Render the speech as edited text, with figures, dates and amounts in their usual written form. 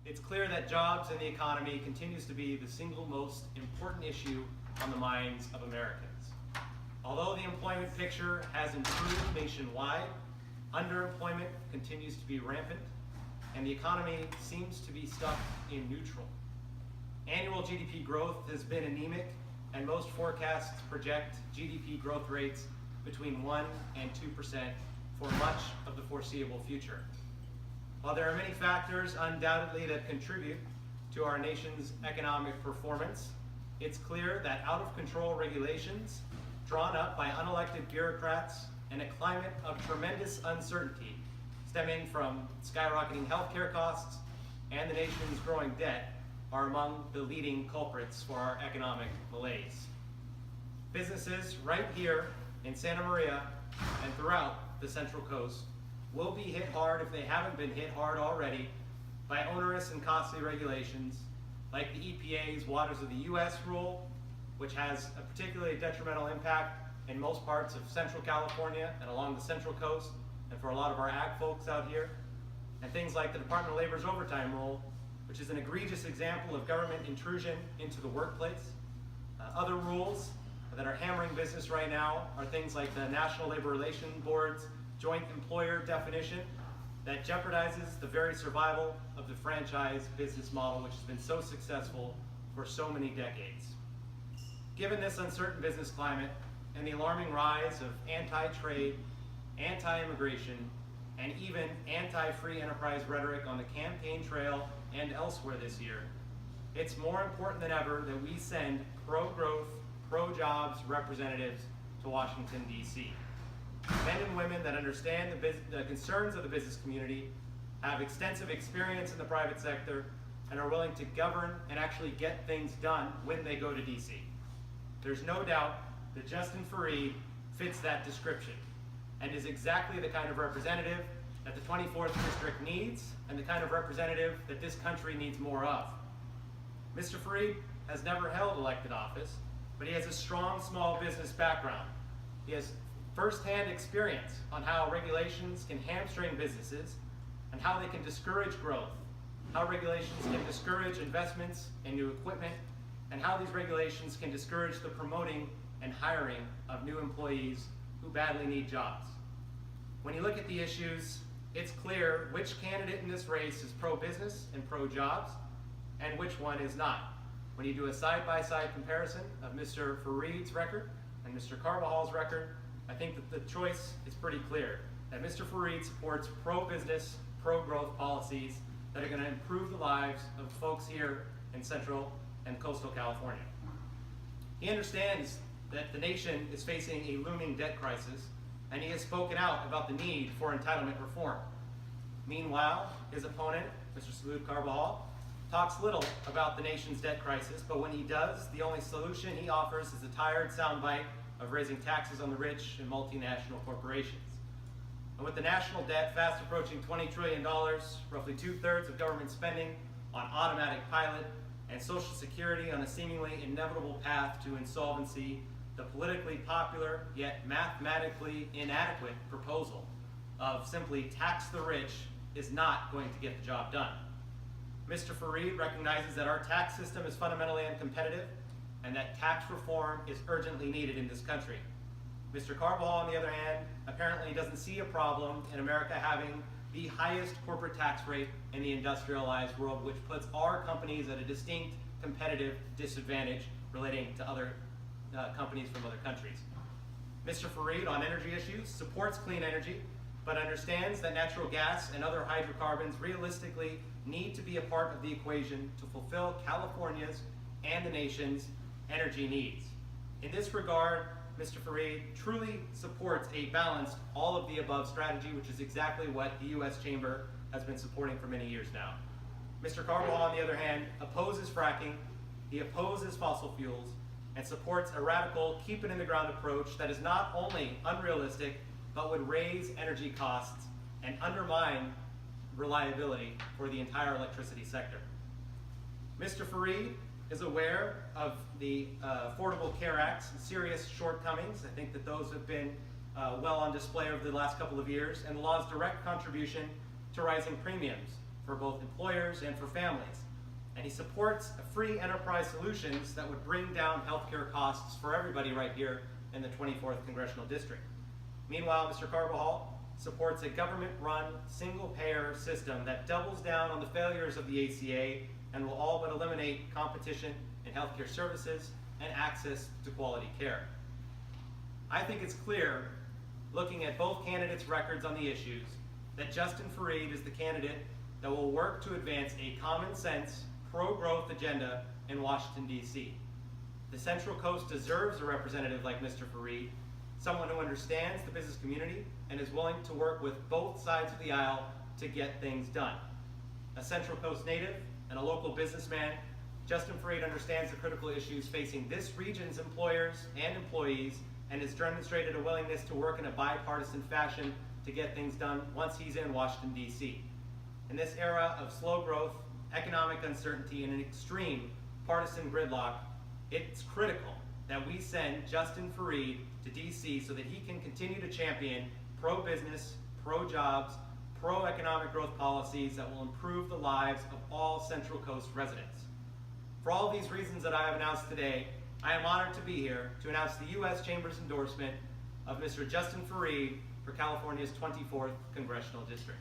It's clear that jobs and the economy continues to be the single most important issue on the minds of Americans. Although the employment picture has improved nationwide, underemployment continues to be rampant, and the economy seems to be stuck in neutral. Annual GDP growth has been anemic, and most forecasts project GDP growth rates between 1% and 2% for much of the foreseeable future. While there are many factors undoubtedly that contribute to our nation's economic performance, it's clear that out-of-control regulations drawn up by unelected bureaucrats and a climate of tremendous uncertainty stemming from skyrocketing healthcare costs and the nation's growing debt are among the leading culprits for our economic malaise. Businesses right here in Santa Maria and throughout the Central Coast will be hit hard, if they haven't been hit hard already, by onerous and costly regulations like the EPA's Waters of the U.S. rule, which has a particularly detrimental impact in most parts of Central California and along the Central Coast, and for a lot of our ag folks out here, and things like the Department of Labor's overtime rule, which is an egregious example of government intrusion into the workplace. Other rules that are hammering business right now are things like the National Labor Relations Board's joint employer definition that jeopardizes the very survival of the franchise business model, which has been so successful for so many decades. Given this uncertain business climate and the alarming rise of anti-trade, anti-immigration, and even anti-free enterprise rhetoric on the campaign trail and elsewhere this year, it's more important than ever that we send pro-growth, pro-jobs representatives to Washington, D.C. Men and women that understand the concerns of the business community, have extensive experience in the private sector, and are willing to govern and actually get things done when they go to D.C. There's no doubt that Justin Farid fits that description and is exactly the kind of representative that the 24th District needs and the kind of representative that this country needs more of. Mr. Farid has never held elected office, but he has a strong small business background. He has first-hand experience on how regulations can hamstring businesses and how they can discourage growth, how regulations can discourage investments in new equipment, and how these regulations can discourage the promoting and hiring of new employees who badly need jobs. When you look at the issues, it's clear which candidate in this race is pro-business and pro-jobs and which one is not. When you do a side-by-side comparison of Mr. Farid's record and Mr. Carvajal's record, I think that the choice is pretty clear, that Mr. Farid supports pro-business, pro-growth policies that are going to improve the lives of folks here in Central and Coastal California. He understands that the nation is facing a looming debt crisis, and he has spoken out about the need for entitlement reform. Meanwhile, his opponent, Mr. Salud Carvajal, talks little about the nation's debt crisis, but when he does, the only solution he offers is a tired soundbite of raising taxes on the rich and multinational corporations. And with the national debt fast approaching $20 trillion, roughly 2/3 of government spending on automatic pilot, and Social Security on a seemingly inevitable path to insolvency, the politically popular yet mathematically inadequate proposal of simply tax the rich is not going to get the job done. Mr. Farid recognizes that our tax system is fundamentally uncompetitive and that tax reform is urgently needed in this country. Mr. Carvajal, on the other hand, apparently doesn't see a problem in America having the highest corporate tax rate in the industrialized world, which puts our companies at a distinct competitive disadvantage relating to other companies from other countries. Mr. Farid, on energy issues, supports clean energy, but understands that natural gas and other hydrocarbons realistically need to be a part of the equation to fulfill California's and the nation's energy needs. In this regard, Mr. Farid truly supports a balanced all-of-the-above strategy, which is exactly what the U.S. Chamber has been supporting for many years now. Mr. Carvajal, on the other hand, opposes fracking, he opposes fossil fuels, and supports a radical keep-it-in-the-ground approach that is not only unrealistic, but would raise energy costs and undermine reliability for the entire electricity sector. Mr. Farid is aware of the Affordable Care Act's serious shortcomings. I think that those have been well on display over the last couple of years, and the law's direct contribution to rising premiums for both employers and for families. And he supports free enterprise solutions that would bring down healthcare costs for everybody right here in the 24th Congressional District. Meanwhile, Mr. Carbajal supports a government-run, single-payer system that doubles down on the failures of the ACA and will all but eliminate competition in healthcare services and access to quality care. I think it's clear, looking at both candidates' records on the issues, that Justin Farid is the candidate that will work to advance a common-sense, pro-growth agenda in Washington, D.C. The Central Coast deserves a representative like Mr. Farid, someone who understands the business community and is willing to work with both sides of the aisle to get things done. A Central Coast native and a local businessman, Justin Farid understands the critical issues facing this region's employers and employees and has demonstrated a willingness to work in a bipartisan fashion to get things done once he's in Washington, D.C. In this era of slow growth, economic uncertainty, and an extreme partisan gridlock, it's critical that we send Justin Farid to D.C. so that he can continue to champion pro-business, pro-jobs, pro-economic growth policies that will improve the lives of all Central Coast residents. For all these reasons that I have announced today, I am honored to be here to announce the U.S. Chamber's endorsement of Mr. Justin Farid for California's 24th Congressional District.